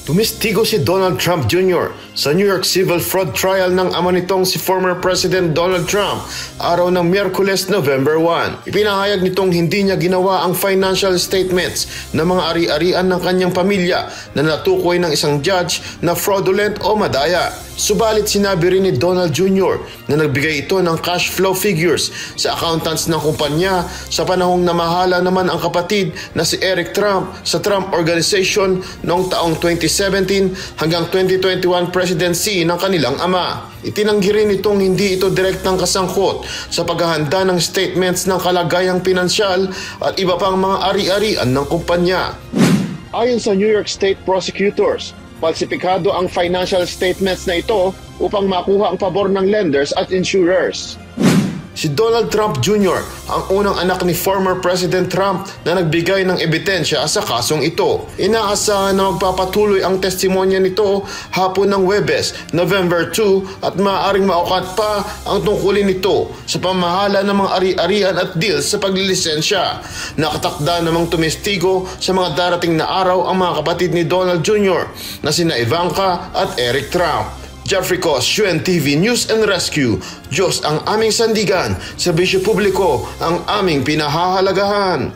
Tumistigo si Donald Trump Jr. sa New York civil fraud trial ng ama nitong si former President Donald Trump araw ng Miyerkules, November 1. Ipinahayag nitong hindi niya ginawa ang financial statements ng mga ari-arian ng kanyang pamilya na natukoy ng isang judge na fraudulent o madaya. Subalit sinabi rin ni Donald Jr. na nagbigay ito ng cash flow figures sa accountants ng kumpanya sa panahong namahala naman ang kapatid na si Eric Trump sa Trump Organization noong taong 2017 hanggang 2021 presidency ng kanilang ama. Itinanggi rin itong hindi ito direktang kasangkot sa paghahanda ng statements ng kalagayang pinansyal at iba pang mga ari-arian ng kumpanya. Ayon sa New York State prosecutors, falsipikado ang financial statements na ito upang makuha ang pabor ng lenders at insurers. Si Donald Trump Jr. ang unang anak ni former President Trump na nagbigay ng ebidensya sa kasong ito. Inaasahan na magpapatuloy ang testimonya nito hapon ng Huwebes, November 2 at maaaring maukat pa ang tungkulin nito sa pamahala ng mga ari-arian at deals sa paglilisensya. Nakatakda namang tumistigo sa mga darating na araw ang mga kapatid ni Donald Jr. na sina Ivanka at Eric Trump. Jeffrey Cos, Yuen TV News and Rescue. Diyos ang aming sandigan, serbisyo publiko ang aming pinahahalagahan.